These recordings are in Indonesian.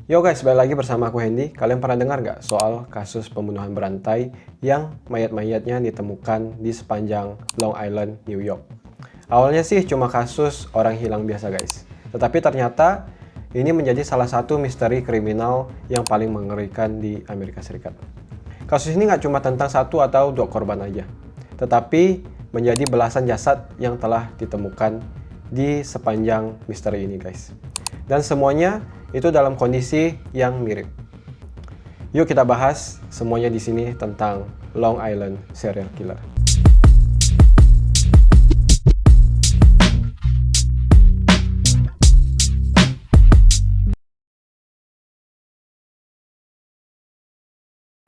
Yo guys, balik lagi bersama aku Hendy. Kalian pernah dengar nggak soal kasus pembunuhan berantai yang mayat-mayatnya ditemukan di sepanjang Long Island, New York? Awalnya sih cuma kasus orang hilang biasa guys. Tetapi ternyata ini menjadi salah satu misteri kriminal yang paling mengerikan di Amerika Serikat. Kasus ini nggak cuma tentang satu atau dua korban aja, tetapi menjadi belasan jasad yang telah ditemukan di sepanjang misteri ini guys. Dan semuanya itu dalam kondisi yang mirip. Yuk kita bahas semuanya di sini tentang Long Island Serial Killer.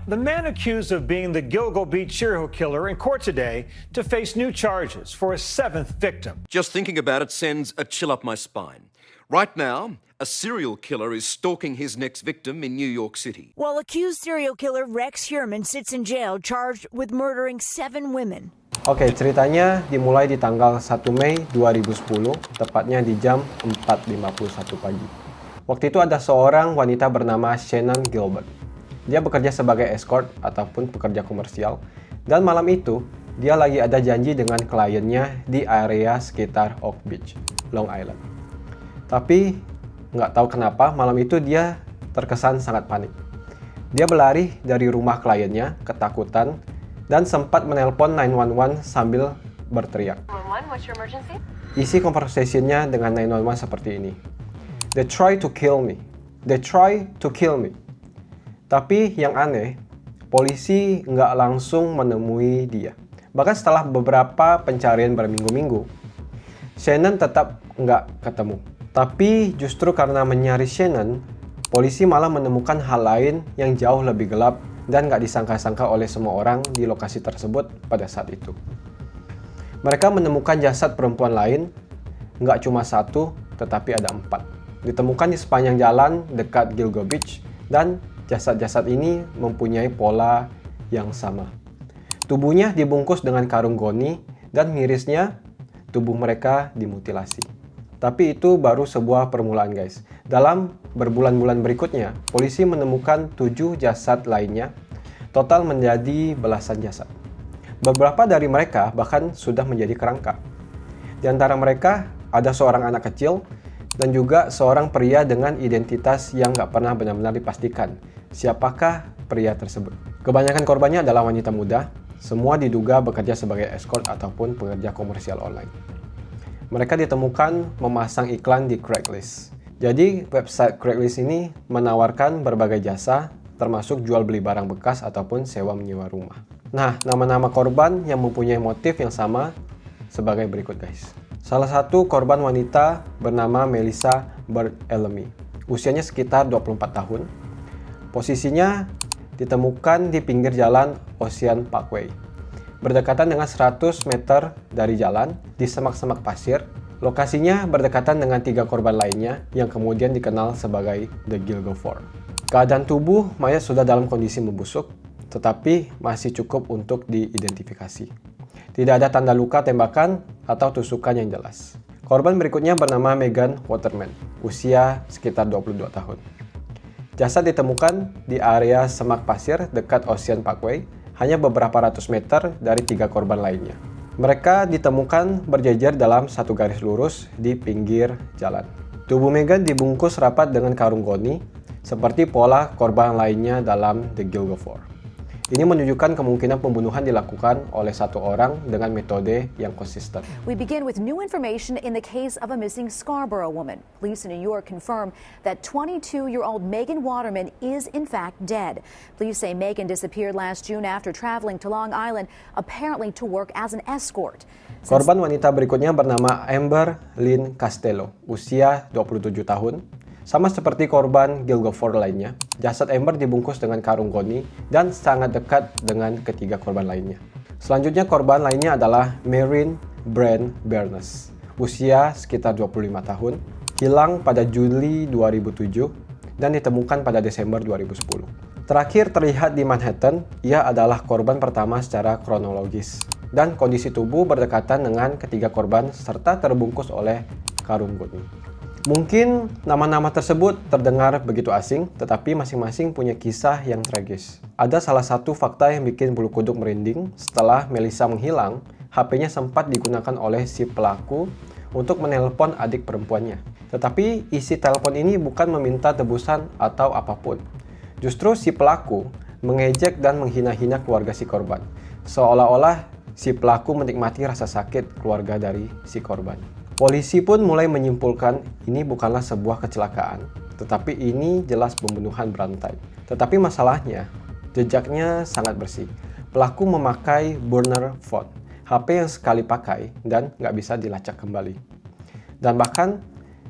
The man accused of being the Gilgo Beach serial killer in court today to face new charges for a seventh victim. Just thinking about it sends a chill up my spine. Right now, a serial killer is stalking his next victim in New York City. While accused serial killer Rex Heuermann sits in jail charged with murdering 7 women. Oke, ceritanya dimulai di tanggal 1 Mei 2010, tepatnya di jam 4.51 pagi. Waktu itu ada seorang wanita bernama Shannon Gilbert. Dia bekerja sebagai escort ataupun pekerja komersial, dan malam itu dia lagi ada janji dengan kliennya di area sekitar Oak Beach, Long Island. Tapi nggak tahu kenapa malam itu dia terkesan sangat panik. Dia berlari dari rumah kliennya ketakutan dan sempat menelpon 911 sambil berteriak. What's your emergency? Isi conversation-nya dengan 911 seperti ini. They try to kill me. They try to kill me. Tapi yang aneh, polisi nggak langsung menemui dia. Bahkan setelah beberapa pencarian berminggu-minggu, Shannon tetap nggak ketemu. Tapi justru karena mencari Shannon, polisi malah menemukan hal lain yang jauh lebih gelap dan nggak disangka-sangka oleh semua orang di lokasi tersebut pada saat itu. Mereka menemukan jasad perempuan lain, nggak cuma satu, tetapi ada 4. Ditemukan di sepanjang jalan dekat Gilgo Beach, dan jasad-jasad ini mempunyai pola yang sama. Tubuhnya dibungkus dengan karung goni dan mirisnya tubuh mereka dimutilasi. Tapi itu baru sebuah permulaan guys. Dalam berbulan-bulan berikutnya, polisi menemukan 7 jasad lainnya, total menjadi belasan jasad. Beberapa dari mereka bahkan sudah menjadi kerangka. Di antara mereka ada seorang anak kecil dan juga seorang pria dengan identitas yang nggak pernah benar-benar dipastikan siapakah pria tersebut. Kebanyakan korbannya adalah wanita muda, semua diduga bekerja sebagai escort ataupun pekerja komersial online. Mereka ditemukan memasang iklan di Craigslist. Jadi website Craigslist ini menawarkan berbagai jasa, termasuk jual beli barang bekas ataupun sewa menyewa rumah. Nah, nama-nama korban yang mempunyai motif yang sama sebagai berikut guys. Salah satu korban wanita bernama Melissa Barthelemy. Usianya sekitar 24 tahun. Posisinya ditemukan di pinggir jalan Ocean Parkway, berdekatan dengan 100 meter dari jalan di semak-semak pasir. Lokasinya berdekatan dengan 3 korban lainnya yang kemudian dikenal sebagai The Gilgo Four. Keadaan tubuh mayat sudah dalam kondisi membusuk, tetapi masih cukup untuk diidentifikasi. Tidak ada tanda luka tembakan atau tusukan yang jelas. Korban berikutnya bernama Megan Waterman, usia sekitar 22 tahun. Jasad ditemukan di area semak pasir dekat Ocean Parkway, hanya beberapa ratus meter dari 3 korban lainnya. Mereka ditemukan berjejer dalam satu garis lurus di pinggir jalan. Tubuh Megan dibungkus rapat dengan karung goni, seperti pola korban lainnya dalam The Gilgo Four. Ini menunjukkan kemungkinan pembunuhan dilakukan oleh satu orang dengan metode yang konsisten. We begin with new information in the case of a missing Scarborough woman. Police in New York confirm that 22-year-old Megan Waterman is in fact dead. Police say Megan disappeared last June after traveling to Long Island, apparently to work as an escort. Korban wanita berikutnya bernama Amber Lynn Castello, usia 27 tahun. Sama seperti korban Gilgo Four lainnya, jasad Amber dibungkus dengan karung goni dan sangat dekat dengan ketiga korban lainnya. Selanjutnya korban lainnya adalah Maureen Brand Bernes, usia sekitar 25 tahun, hilang pada Juli 2007 dan ditemukan pada Desember 2010. Terakhir terlihat di Manhattan, ia adalah korban pertama secara kronologis dan kondisi tubuh berdekatan dengan ketiga korban serta terbungkus oleh karung goni. Mungkin nama-nama tersebut terdengar begitu asing, tetapi masing-masing punya kisah yang tragis. Ada salah satu fakta yang bikin bulu kuduk merinding. Setelah Melissa menghilang, HP-nya sempat digunakan oleh si pelaku untuk menelpon adik perempuannya. Tetapi isi telepon ini bukan meminta tebusan atau apapun. Justru si pelaku mengejek dan menghina-hina keluarga si korban. Seolah-olah si pelaku menikmati rasa sakit keluarga dari si korban. Polisi pun mulai menyimpulkan ini bukanlah sebuah kecelakaan, tetapi ini jelas pembunuhan berantai. Tetapi masalahnya, jejaknya sangat bersih. Pelaku memakai burner phone, HP yang sekali pakai dan nggak bisa dilacak kembali. Dan bahkan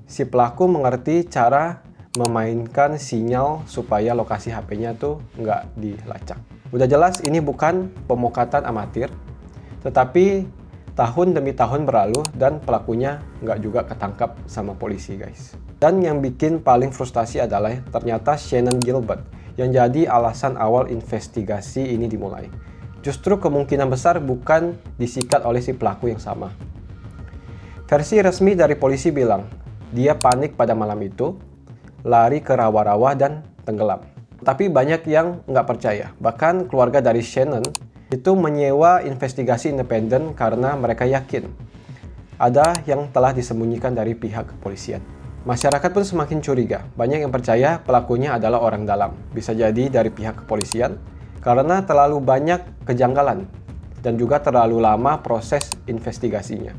si pelaku mengerti cara memainkan sinyal supaya lokasi HP-nya tuh nggak dilacak. Udah jelas ini bukan pemokatan amatir, tetapi tahun demi tahun berlalu dan pelakunya nggak juga ketangkap sama polisi, guys. Dan yang bikin paling frustasi adalah ternyata Shannon Gilbert yang jadi alasan awal investigasi ini dimulai. Justru kemungkinan besar bukan disikat oleh si pelaku yang sama. Versi resmi dari polisi bilang, dia panik pada malam itu, lari ke rawa-rawa dan tenggelam. Tapi banyak yang nggak percaya. Bahkan keluarga dari Shannon itu menyewa investigasi independen karena mereka yakin ada yang telah disembunyikan dari pihak kepolisian. Masyarakat pun semakin curiga. Banyak yang percaya pelakunya adalah orang dalam. Bisa jadi dari pihak kepolisian karena terlalu banyak kejanggalan dan juga terlalu lama proses investigasinya.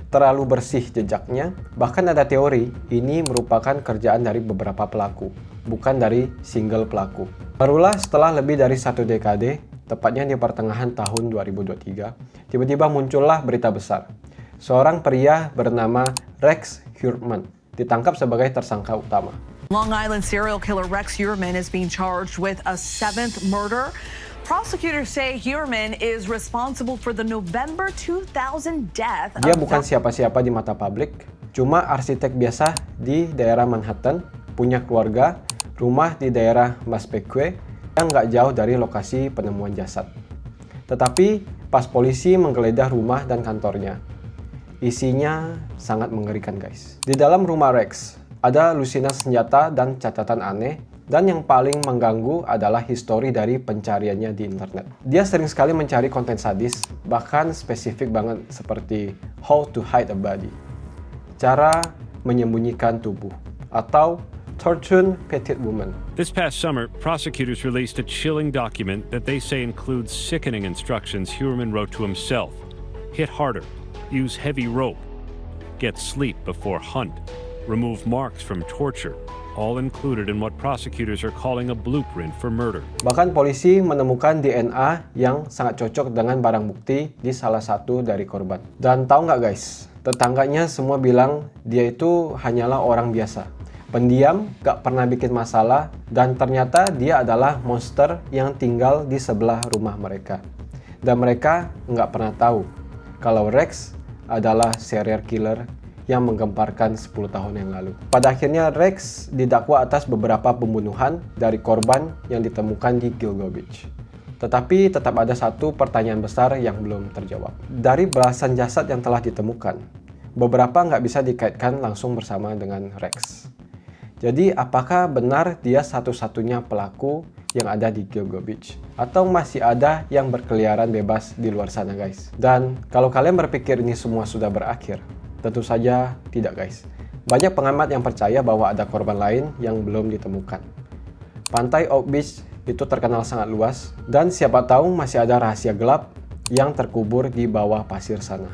Terlalu bersih jejaknya. Bahkan ada teori ini merupakan kerjaan dari beberapa pelaku, bukan dari single pelaku. Barulah setelah lebih dari 1 dekade, tepatnya di pertengahan tahun 2023, tiba-tiba muncullah berita besar. Seorang pria bernama Rex Heuermann ditangkap sebagai tersangka utama. Long Island serial killer Rex Heuermann is being charged with a 7th murder. Prosecutors say Heuermann is responsible for the November 2000 death. Dia bukan siapa-siapa di mata publik, cuma arsitek biasa di daerah Manhattan, punya keluarga, rumah di daerah Massapequa, yang nggak jauh dari lokasi penemuan jasad. Tetapi pas polisi menggeledah rumah dan kantornya, isinya sangat mengerikan, guys. Di dalam rumah Rex ada lusinan senjata dan catatan aneh, dan yang paling mengganggu adalah histori dari pencariannya di internet. Dia sering sekali mencari konten sadis, bahkan spesifik banget seperti how to hide a body, cara menyembunyikan tubuh, atau torture petite woman. This past summer, prosecutors released a chilling document that they say includes sickening instructions Heuermann wrote to himself. Hit harder, use heavy rope, get sleep before hunt, remove marks from torture, all included in what prosecutors are calling a blueprint for murder. Bahkan polisi menemukan DNA yang sangat cocok dengan barang bukti di salah satu dari korban. Dan tahu nggak, guys, tetangganya semua bilang dia itu hanyalah orang biasa. Pendiam, gak pernah bikin masalah, dan ternyata dia adalah monster yang tinggal di sebelah rumah mereka. Dan mereka nggak pernah tahu kalau Rex adalah serial killer yang menggemparkan 10 tahun yang lalu. Pada akhirnya Rex didakwa atas beberapa pembunuhan dari korban yang ditemukan di Gilgo Beach. Tetapi tetap ada satu pertanyaan besar yang belum terjawab. Dari belasan jasad yang telah ditemukan, beberapa nggak bisa dikaitkan langsung bersama dengan Rex. Jadi apakah benar dia satu-satunya pelaku yang ada di Gilgo Beach? Atau masih ada yang berkeliaran bebas di luar sana, guys? Dan kalau kalian berpikir ini semua sudah berakhir, tentu saja tidak, guys. Banyak pengamat yang percaya bahwa ada korban lain yang belum ditemukan. Pantai Oak Beach itu terkenal sangat luas, dan siapa tahu masih ada rahasia gelap yang terkubur di bawah pasir sana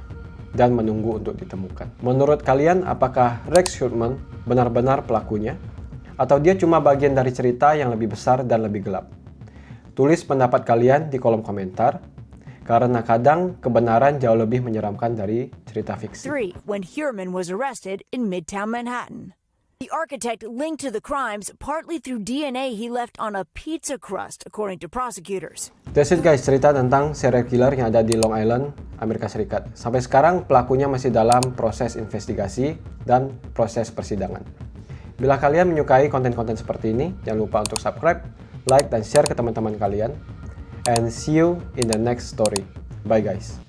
dan menunggu untuk ditemukan. Menurut kalian, apakah Rex Heuermann benar-benar pelakunya? Atau dia cuma bagian dari cerita yang lebih besar dan lebih gelap? Tulis pendapat kalian di kolom komentar, karena kadang kebenaran jauh lebih menyeramkan dari cerita fiksi. 3. When Heuermann was arrested in Midtown Manhattan. The architect linked to the crimes partly through DNA he left on a pizza crust, according to prosecutors. That's it, guys, cerita tentang serial killer yang ada di Long Island, Amerika Serikat. Sampai sekarang pelakunya masih dalam proses investigasi dan proses persidangan. Bila kalian menyukai konten-konten seperti ini, jangan lupa untuk subscribe, like, dan share ke teman-teman kalian. And see you in the next story. Bye, guys.